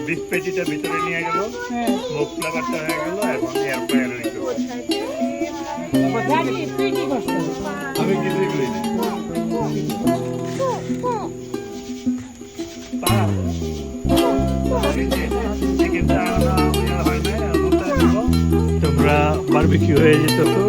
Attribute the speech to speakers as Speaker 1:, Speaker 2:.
Speaker 1: Beef পেটিটা ভিতরে নিয়ে গেল, স্মোক ফ্লেভারটা হয়ে গেল এবং এয়ার ফ্রায়ার হয়ে গেল। আমি কিছুই করি না। তোমরা বারবিকিউ হয়ে যেতেছো।